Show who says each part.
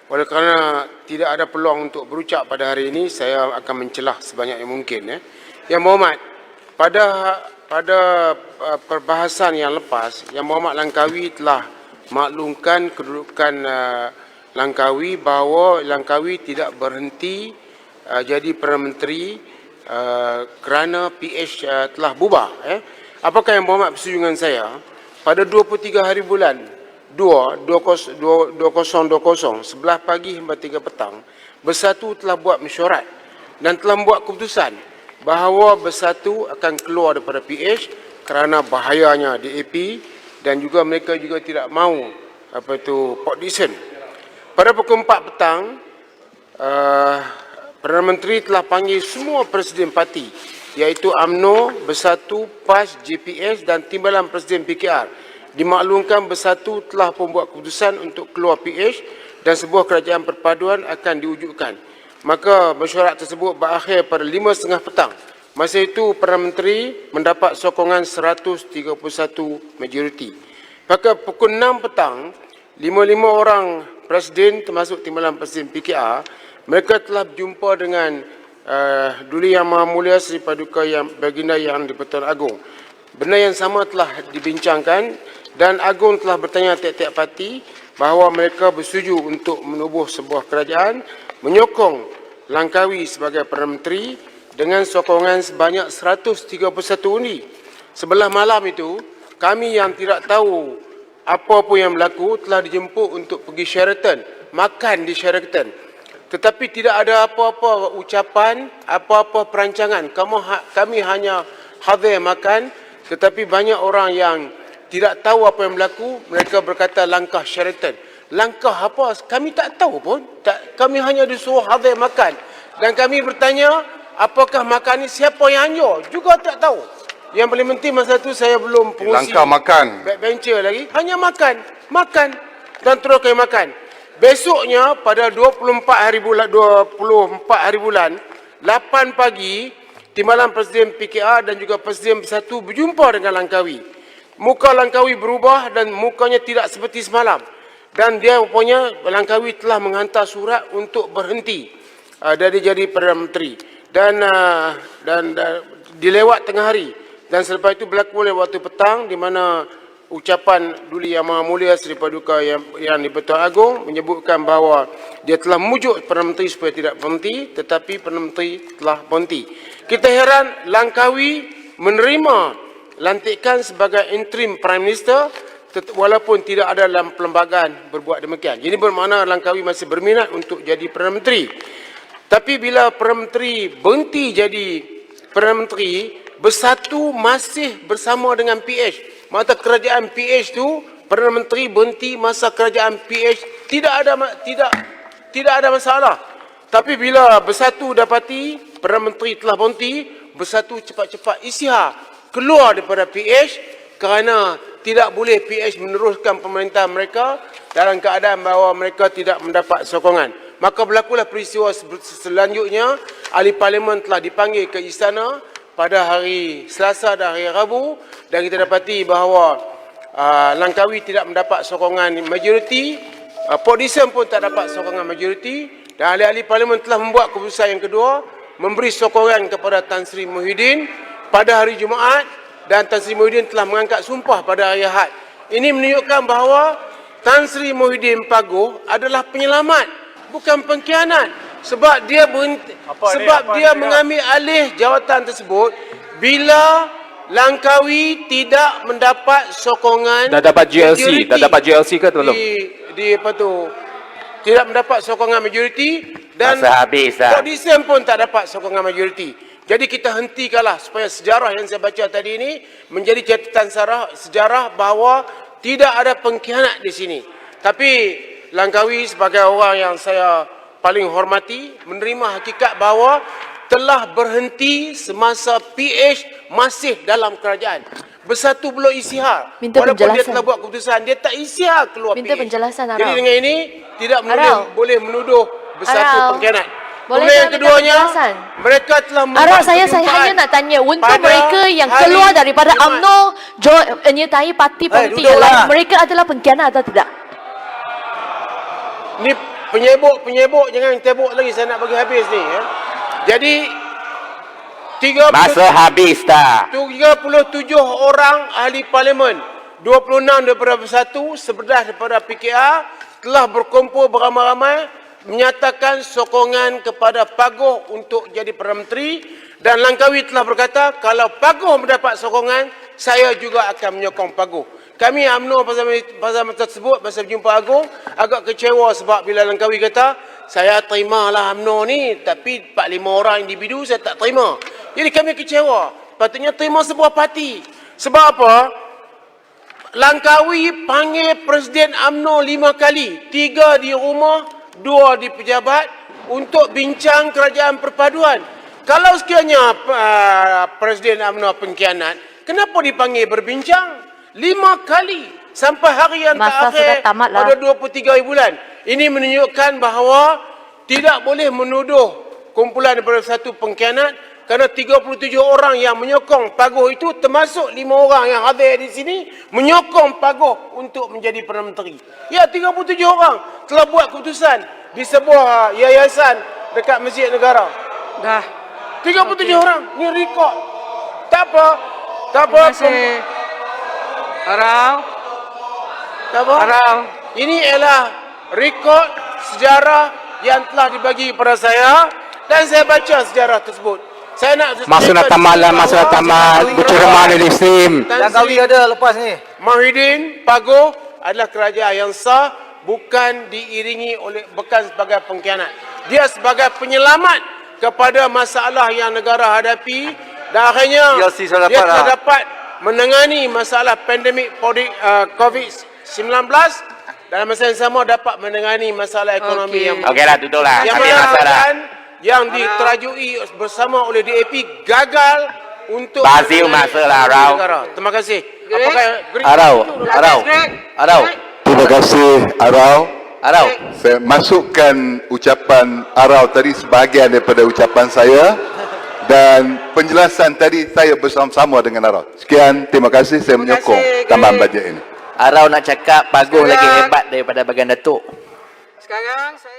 Speaker 1: Oleh kerana tidak ada peluang untuk berucap pada hari ini, saya akan mencelah sebanyak yang mungkin. Yang Berhormat, pada perbahasan yang lepas, Yang Berhormat Langkawi telah maklumkan kedudukan Langkawi bahawa Langkawi tidak berhenti jadi Perdana Menteri kerana PH telah bubar. Apakah Yang Berhormat bersetuju dengan saya? Pada 23 hari bulan 2020, 11 pagi hingga 3 petang, Bersatu telah buat mesyuarat dan telah membuat keputusan bahawa Bersatu akan keluar daripada PH kerana bahayanya DAP dan juga mereka juga tidak mahu Port Dickson. Pada pukul 4 petang, Perdana Menteri telah panggil semua presiden parti iaitu UMNO, Bersatu, PAS, JPS dan Timbalan Presiden PKR. Dimaklumkan Bersatu telah membuat keputusan untuk keluar PH dan sebuah kerajaan perpaduan akan diwujudkan. Maka mesyuarat tersebut berakhir pada 5.30 petang. Masa itu Perdana Menteri mendapat sokongan 131 majoriti. Maka pukul 6 petang, 55 orang presiden termasuk Timbalan Presiden PKR, mereka telah berjumpa dengan Duli Yang Maha Mulia Seri Paduka Yang Baginda Yang di-Pertuan Agong. Benda yang sama telah dibincangkan dan Agong telah bertanya tiap-tiap parti bahawa mereka bersetuju untuk menubuh sebuah kerajaan menyokong Langkawi sebagai Perdana Menteri dengan sokongan sebanyak 131 undi. Sebelah malam itu, kami yang tidak tahu apa pun yang berlaku telah dijemput untuk pergi Sheraton, makan di Sheraton. Tetapi tidak ada apa-apa ucapan, apa-apa perancangan. Kami hanya hadir makan, tetapi banyak orang yang tidak tahu apa yang berlaku, mereka berkata langkah Sheraton. Langkah apa? Kami tak tahu pun. Kami hanya disuruh hadir makan. Dan kami bertanya, apakah makan ini siapa yang anjur? Juga tak tahu. Yang paling penting masa itu saya belum pengusi.
Speaker 2: Langkah makan.
Speaker 1: Backbencher lagi. Hanya makan. Makan. Dan terus kami makan. Besoknya pada 24 hari bulan 8 pagi, Timbalan Presiden PKR dan juga Presiden Bersatu berjumpa dengan Langkawi. Muka Langkawi berubah dan mukanya tidak seperti semalam. Dan dia rupanya Langkawi telah menghantar surat untuk berhenti dari jadi Perdana Menteri. Dan dilewat tengah hari. Dan selepas itu berlaku oleh waktu petang di mana ucapan Duli Yang Maha Mulia Seri Paduka Yang di-Pertuan Agong menyebutkan bahawa dia telah memujuk Perdana Menteri supaya tidak berhenti, tetapi Perdana Menteri telah berhenti. Kita heran Langkawi menerima lantikan sebagai interim Prime Minister walaupun tidak ada dalam perlembagaan berbuat demikian. Jadi bermakna Langkawi masih berminat untuk jadi Perdana Menteri. Tapi bila Perdana Menteri berhenti jadi Perdana Menteri, Bersatu masih bersama dengan PH. Masa kerajaan PH tu, Perdana Menteri berhenti, masa kerajaan PH tidak ada masalah. Tapi bila Bersatu dapati Perdana Menteri telah berhenti, Bersatu cepat-cepat isytihar keluar daripada PH kerana tidak boleh PH meneruskan pemerintahan mereka dalam keadaan bahawa mereka tidak mendapat sokongan. Maka berlakulah peristiwa selanjutnya, ahli parlimen telah dipanggil ke istana pada hari Selasa dan hari Rabu dan kita dapati bahawa Langkawi tidak mendapat sokongan majoriti, Port Dickson pun tak dapat sokongan majoriti dan ahli-ahli parlimen telah membuat keputusan yang kedua memberi sokongan kepada Tan Sri Muhyiddin pada hari Jumaat dan Tan Sri Muhyiddin telah mengangkat sumpah pada hari Ahad. Ini menunjukkan bahawa Tan Sri Muhyiddin Paguh adalah penyelamat, bukan pengkhianat. Sebab dia mengambil alih jawatan tersebut bila Langkawi tidak mendapat sokongan.
Speaker 3: Dah dapat GLC, ke belum?
Speaker 1: Tidak mendapat sokongan majoriti dan Port Dickson pun tak dapat sokongan majoriti. Jadi kita hentikanlah supaya sejarah yang saya baca tadi ini menjadi catatan sejarah bahawa tidak ada pengkhianat di sini. Tapi Langkawi sebagai orang yang saya paling hormati menerima hakikat bahawa telah berhenti semasa PH masih dalam kerajaan. Bersatu belum isytihar. Walaupun dia telah buat keputusan, dia tak isytihar keluar PH.
Speaker 4: Minta penjelasan, Arau.
Speaker 1: Jadi dengan ini tidak boleh menuduh Bersatu pengkhianat.
Speaker 4: Boleh
Speaker 1: kemudian yang keduanya, mereka telah
Speaker 4: Arau, saya hanya nak tanya untuk mereka yang keluar daripada UMNO menyertai parti politik yang lain, mereka adalah pengkhianat atau tidak?
Speaker 1: Ni penyebuk jangan tebuk lagi, saya nak bagi habis ni ya. Jadi 37 orang ahli parlimen, 26 daripada Bersatu, 11 daripada PKR telah berkumpul beramai-ramai menyatakan sokongan kepada Paguh untuk jadi Perdana Menteri, dan Langkawi telah berkata kalau Paguh mendapat sokongan, saya juga akan menyokong Paguh. Kami UMNO pasal tersebut, pasal berjumpa Agong, agak kecewa sebab bila Langkawi kata, saya terimalah UMNO ni, tapi 4-5 orang individu saya tak terima. Jadi kami kecewa. Patutnya terima sebuah parti. Sebab apa? Langkawi panggil Presiden UMNO 5 kali. 3 di rumah, 2 di pejabat untuk bincang kerajaan perpaduan. Kalau sekiranya Presiden UMNO pengkhianat, kenapa dipanggil berbincang? 5 kali sampai hari yang
Speaker 4: Masa
Speaker 1: terakhir
Speaker 4: sudah tamat lah.
Speaker 1: pada 23 bulan. Ini menunjukkan bahawa tidak boleh menuduh kumpulan daripada satu pengkhianat, kerana 37 orang yang menyokong Paguh itu termasuk 5 orang yang hadir di sini menyokong Paguh untuk menjadi Perdana Menteri. Ya, 37 orang telah buat keputusan di sebuah yayasan dekat Masjid Negara.
Speaker 2: Dah.
Speaker 1: 37 orang, ni rekod. Tak apa.
Speaker 2: Terima kasih. Arau.
Speaker 1: Tak apa.
Speaker 2: Arau.
Speaker 1: Ini ialah rekod sejarah yang telah dibagi kepada saya, dan saya baca sejarah tersebut. Saya nak
Speaker 3: Masuk tamat, bercerama di Islam.
Speaker 5: Langkawi ada lepas ni.
Speaker 1: Mahidin Paguh adalah kerajaan yang sah, bukan diiringi oleh, bukan sebagai pengkhianat. Dia sebagai penyelamat kepada masalah yang negara hadapi, dan akhirnya
Speaker 5: DLC sudah
Speaker 1: dia
Speaker 5: dapat
Speaker 1: telah
Speaker 5: lah.
Speaker 1: dapat menangani masalah pandemik COVID-19, dalam masa yang sama dapat menangani masalah ekonomi yang
Speaker 3: Okeylah, duduklah.
Speaker 1: yang
Speaker 3: Habis
Speaker 1: mana
Speaker 3: masa dah.
Speaker 1: kerajaan yang diterajui bersama oleh DAP gagal untuk
Speaker 3: Bazil
Speaker 1: menangani
Speaker 3: masa lah, Rau.
Speaker 1: negara. Terima kasih. Apakah
Speaker 5: Arau.
Speaker 6: Terima kasih Arau.
Speaker 5: Arau.
Speaker 6: Saya masukkan ucapan Arau tadi sebahagian daripada ucapan saya, dan penjelasan tadi saya bersama-sama dengan Arau. Sekian, terima kasih, saya menyokong tambahan bajet ini.
Speaker 5: Arau nak cakap Paguh lagi hebat daripada bagian Datuk.
Speaker 2: Sekarang saya